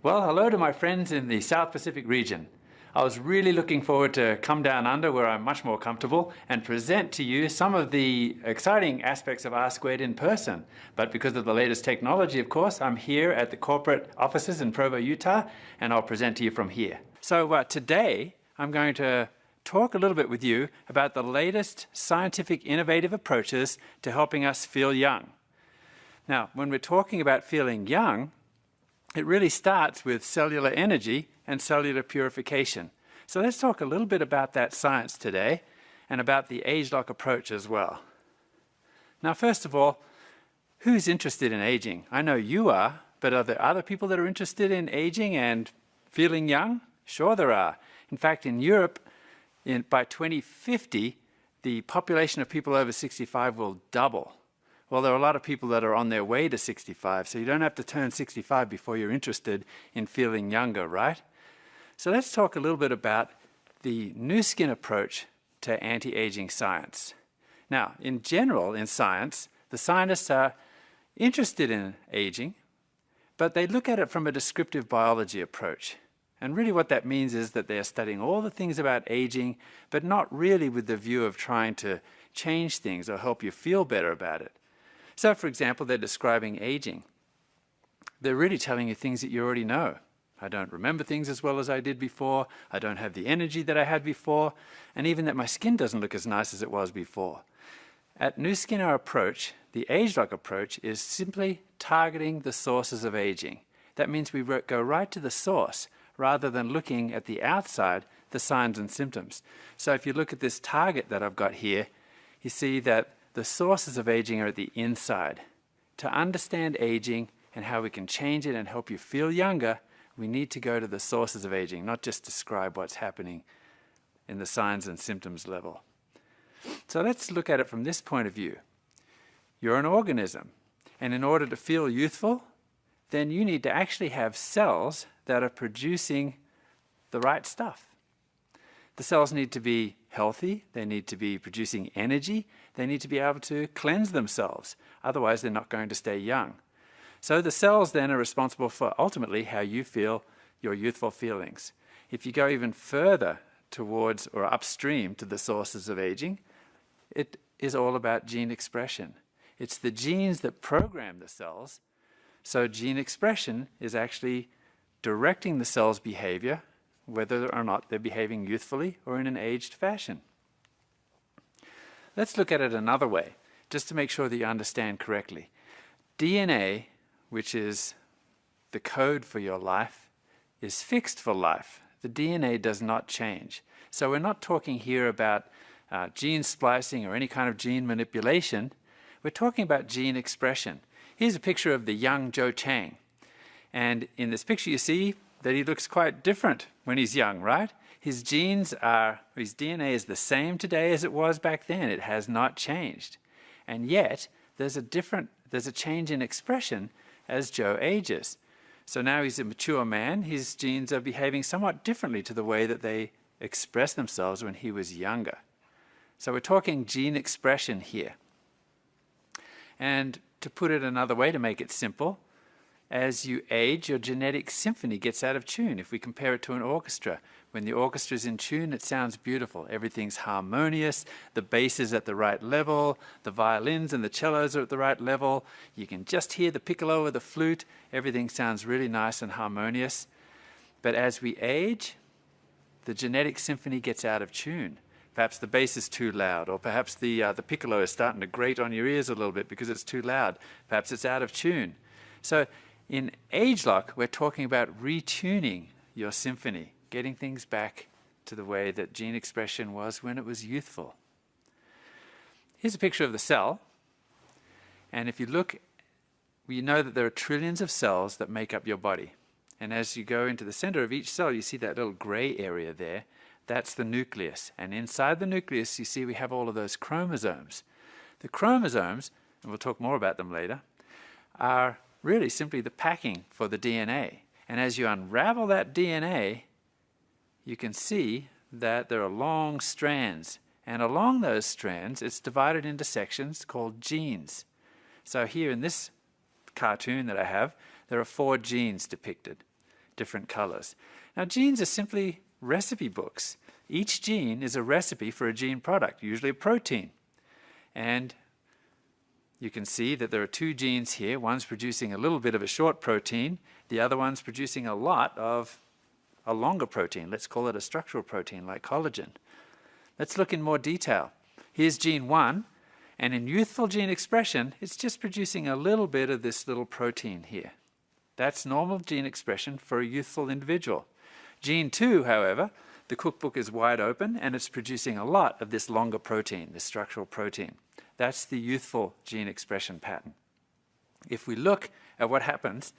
Well, hello to my friends in the South Pacific region. I was really looking forward to come down under where I'm much more comfortable and present to you some of the exciting aspects of R Squared in person. But because of the latest technology, of course, I'm here at the corporate offices in Provo, Utah, and I'll present to you from here. So today, I'm going to talk a little bit with you about the latest scientific innovative approaches to helping us feel young. Now, when we're talking about feeling young, it really starts with cellular energy and cellular purification. So let's talk a little bit about that science today and about the ageLOC approach as well. Now, first of all, who's interested in aging? I know you are, but are there other people that are interested in aging and feeling young? Sure there are. In fact, in Europe, by 2050, the population of people over 65 will double. Well, there are a lot of people that are on their way to 65, so you don't have to turn 65 before you're interested in feeling younger, right? So let's talk a little bit about the Nu Skin approach to anti-aging science. Now, in general, in science, the scientists are interested in aging, but they look at it from a descriptive biology approach. And really what that means is that they are studying all the things about aging, but not really with the view of trying to change things or help you feel better about it. So, for example, they're describing aging. They're really telling you things that you already know. I don't remember things as well as I did before. I don't have the energy that I had before. And even that my skin doesn't look as nice as it was before. At Nu Skin, our approach, the ageLOC approach, is simply targeting the sources of aging. That means we go right to the source rather than looking at the outside, the signs and symptoms. So if you look at this target that I've got here, you see that the sources of aging are at the inside. To understand aging and how we can change it and help you feel younger, we need to go to the sources of aging, not just describe what's happening in the signs and symptoms level. So let's look at it from this point of view. You're an organism, and in order to feel youthful, then you need to actually have cells that are producing the right stuff. The cells need to be healthy, they need to be producing energy, they need to be able to cleanse themselves. Otherwise, they're not going to stay young. So the cells then are responsible for ultimately how you feel your youthful feelings. If you go even further towards or upstream to the sources of aging, it is all about gene expression. It's the genes that program the cells. So gene expression is actually directing the cell's behavior, whether or not they're behaving youthfully or in an aged fashion. Let's look at it another way, just to make sure that you understand correctly. DNA, which is the code for your life, is fixed for life. The DNA does not change. So we're not talking here about gene splicing or any kind of gene manipulation. We're talking about gene expression. Here's a picture of the young Joe Chang. And in this picture you see that he looks quite different when he's young, right? His DNA is the same today as it was back then. It has not changed. And yet, there's a change in expression as Joe ages. So now he's a mature man. His genes are behaving somewhat differently to the way that they expressed themselves when he was younger. So we're talking gene expression here. And to put it another way, to make it simple, as you age, your genetic symphony gets out of tune. If we compare it to an orchestra, when the orchestra is in tune, it sounds beautiful. Everything's harmonious, the bass is at the right level, the violins and the cellos are at the right level. You can just hear the piccolo or the flute. Everything sounds really nice and harmonious. But as we age, the genetic symphony gets out of tune. Perhaps the bass is too loud, or perhaps the piccolo is starting to grate on your ears a little bit because it's too loud. Perhaps it's out of tune. So in ageLOC, we're talking about retuning your symphony, getting things back to the way that gene expression was when it was youthful. Here's a picture of the cell. And if you look, you know that there are trillions of cells that make up your body. And as you go into the center of each cell, you see that little gray area there. That's the nucleus. And inside the nucleus, you see we have all of those chromosomes. The chromosomes, and we'll talk more about them later, are really simply the packing for the DNA. And as you unravel that DNA, you can see that there are long strands. And along those strands, it's divided into sections called genes. So here in this cartoon that I have, there are 4 genes depicted. different colors. Now, genes are simply recipe books. Each gene is a recipe for a gene product, usually a protein. And you can see that there are two genes here. One's producing a little bit of a short protein. The other one's producing a lot of a longer protein. Let's call it a structural protein like collagen. Let's look in more detail. Here's gene 1, and in youthful gene expression, it's just producing a little bit of this little protein here. That's normal gene expression for a youthful individual. Gene 2, however, the cookbook is wide open, and it's producing a lot of this longer protein, this structural protein. That's the youthful gene expression pattern. If we look at what happens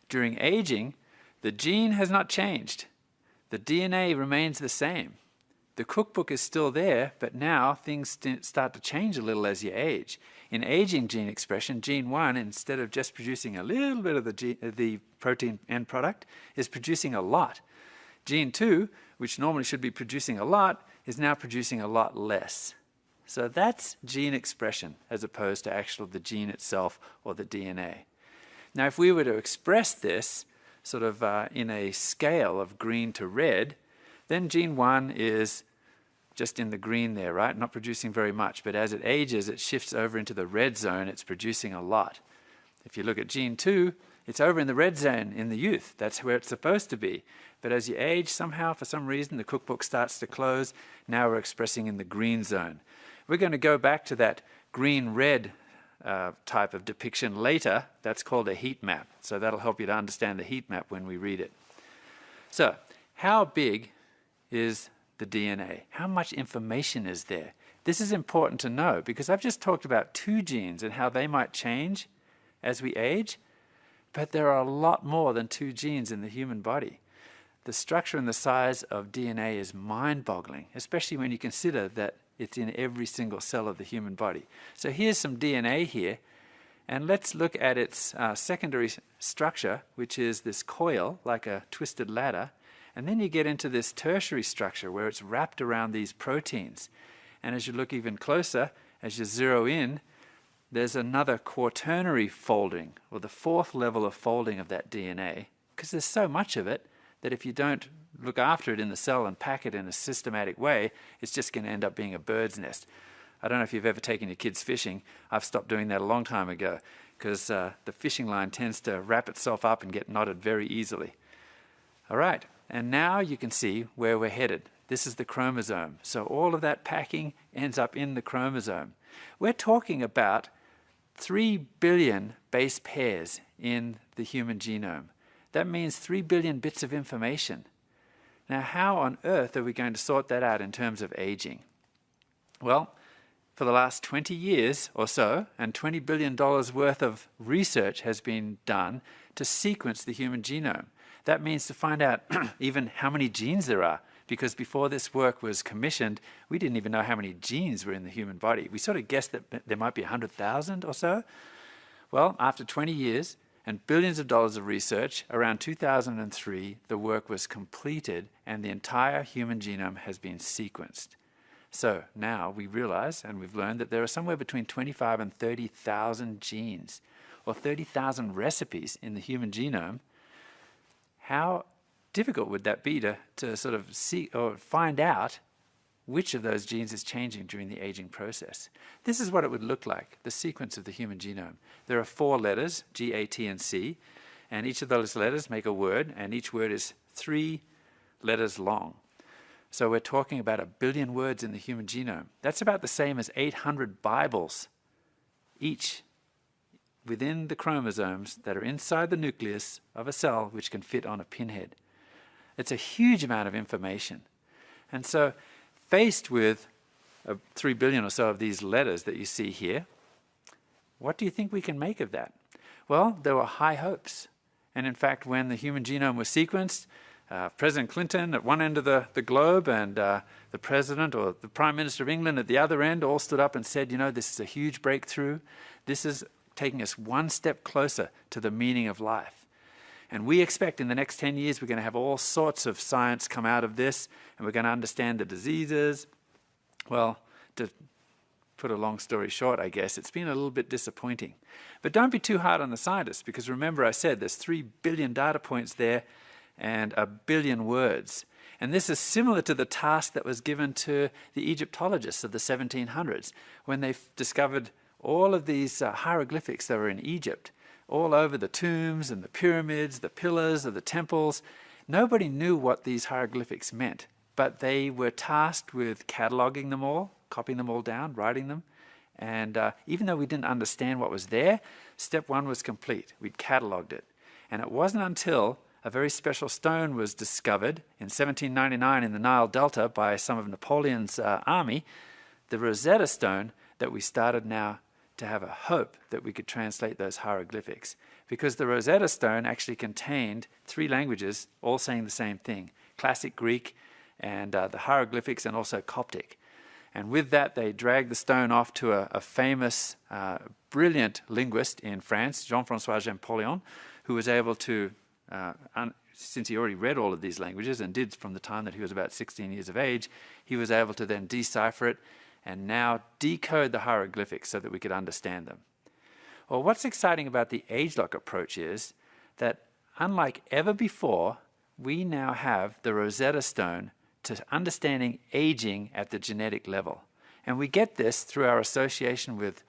during aging, the gene has not changed. The DNA remains the same. The cookbook is still there, but now things start to change a little as you age. In aging gene expression, gene 1, instead of just producing a little bit of the protein end product, is producing a lot. Gene 2, which normally should be producing a lot, is now producing a lot less. So that's gene expression as opposed to actual the gene itself or the DNA. Now, if we were to express this sort of in a scale of green to red, then gene 1 is just in the green there, right? Not producing very much, but as it ages, it shifts over into the red zone. It's producing a lot. If you look at gene 2, it's over in the red zone in the youth. That's where it's supposed to be. But as you age, somehow, for some reason, the cookbook starts to close. Now we're expressing in the green zone. We're going to go back to that green-red type of depiction later. That's called a heat map. So that'll help you to understand the heat map when we read it. So how big is the DNA? How much information is there? This is important to know because I've just talked about two genes and how they might change as we age, but there are a lot more than two genes in the human body. The structure and the size of DNA is mind-boggling, especially when you consider that it's in every single cell of the human body. So here's some DNA here, and let's look at its secondary structure, which is this coil, like a twisted ladder, and then you get into this tertiary structure where it's wrapped around these proteins. And as you look even closer, as you zero in, there's another quaternary folding, or the fourth level of folding of that DNA, because there's so much of it that if you don't look after it in the cell and pack it in a systematic way, it's just going to end up being a bird's nest. I don't know if you've ever taken your kids fishing. I've stopped doing that a long time ago because the fishing line tends to wrap itself up and get knotted very easily. All right, and now you can see where we're headed. This is the chromosome. So all of that packing ends up in the chromosome. We're talking about 3 billion base pairs in the human genome. That means 3 billion bits of information. Now, how on earth are we going to sort that out in terms of aging? Well, for the last 20 years or so, and $20 billion worth of research has been done to sequence the human genome. That means to find out even how many genes there are, because before this work was commissioned, we didn't even know how many genes were in the human body. We sort of guessed that there might be 100,000 or so. Well, after 20 years, and billions of dollars of research, around 2003, the work was completed and the entire human genome has been sequenced. So now we realize, and we've learned, that there are somewhere between 25 and 30,000 genes, or 30,000 recipes in the human genome. How difficult would that be to sort of see or find out which of those genes is changing during the aging process? This is what it would look like, the sequence of the human genome. There are 4 letters, G, A, T, and C, and each of those letters make a word, and each word is 3 letters long. So we're talking about 1 billion words in the human genome. That's about the same as 800 Bibles, each within the chromosomes that are inside the nucleus of a cell which can fit on a pinhead. It's a huge amount of information. And so faced with 3 billion or so of these letters that you see here, what do you think we can make of that? Well, there were high hopes. And in fact, when the human genome was sequenced, President Clinton at one end of the globe and the President or the Prime Minister of England at the other end all stood up and said, you know, this is a huge breakthrough. This is taking us one step closer to the meaning of life. And we expect in the next 10 years we're going to have all sorts of science come out of this, and we're going to understand the diseases. Well, to put a long story short, I guess, it's been a little bit disappointing. But don't be too hard on the scientists, because remember I said there's 3 billion data points there, and 1 billion words. And this is similar to the task that was given to the Egyptologists of the 1700s when they discovered all of these hieroglyphics that were in Egypt, all over the tombs and the pyramids, the pillars of the temples. Nobody knew what these hieroglyphics meant, but they were tasked with cataloging them all, copying them all down, writing them. And even though we didn't understand what was there, step one was complete. We'd cataloged it. And it wasn't until a very special stone was discovered in 1799 in the Nile Delta by some of Napoleon's army, the Rosetta Stone, that we started now to have a hope that we could translate those hieroglyphics. Because the Rosetta Stone actually contained 3 languages, all saying the same thing: Classic Greek and the hieroglyphics, and also Coptic. And with that, they dragged the stone off to a famous, brilliant linguist in France, Jean-François Champollion, who was able to, since he already read all of these languages and did from the time that he was about 16 years of age, he was able to then decipher it and now decode the hieroglyphics so that we could understand them. Well, what's exciting about the ageLOC approach is that, unlike ever before, we now have the Rosetta Stone to understanding aging at the genetic level. And we get this through our association with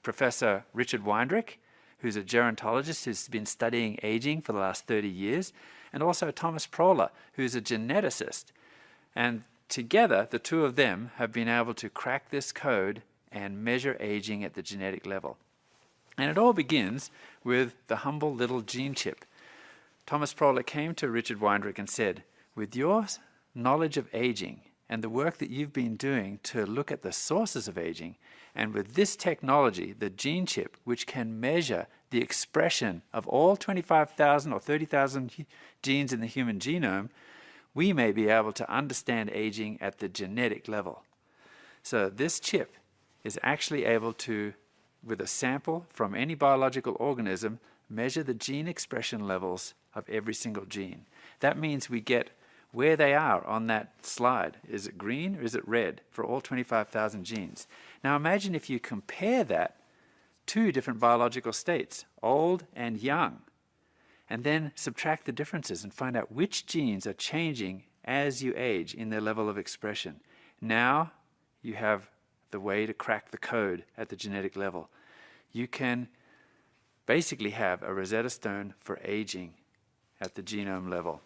Professor Richard Weindrich, who's a gerontologist who's been studying aging for the last 30 years, and also Thomas Proler, who's a geneticist. And together, the two of them have been able to crack this code and measure aging at the genetic level. And it all begins with the humble little gene chip. Thomas Proler came to Richard Weindrich and said, with your knowledge of aging and the work that you've been doing to look at the sources of aging, and with this technology, the gene chip, which can measure the expression of all 25,000 or 30,000 genes in the human genome, we may be able to understand aging at the genetic level. So this chip is actually able to, with a sample from any biological organism, measure the gene expression levels of every single gene. That means we get where they are on that slide. Is it green or is it red for all 25,000 genes? Now imagine if you compare that to different biological states, old and young, and then subtract the differences and find out which genes are changing as you age in their level of expression. Now you have the way to crack the code at the genetic level. You can basically have a Rosetta Stone for aging at the genome level.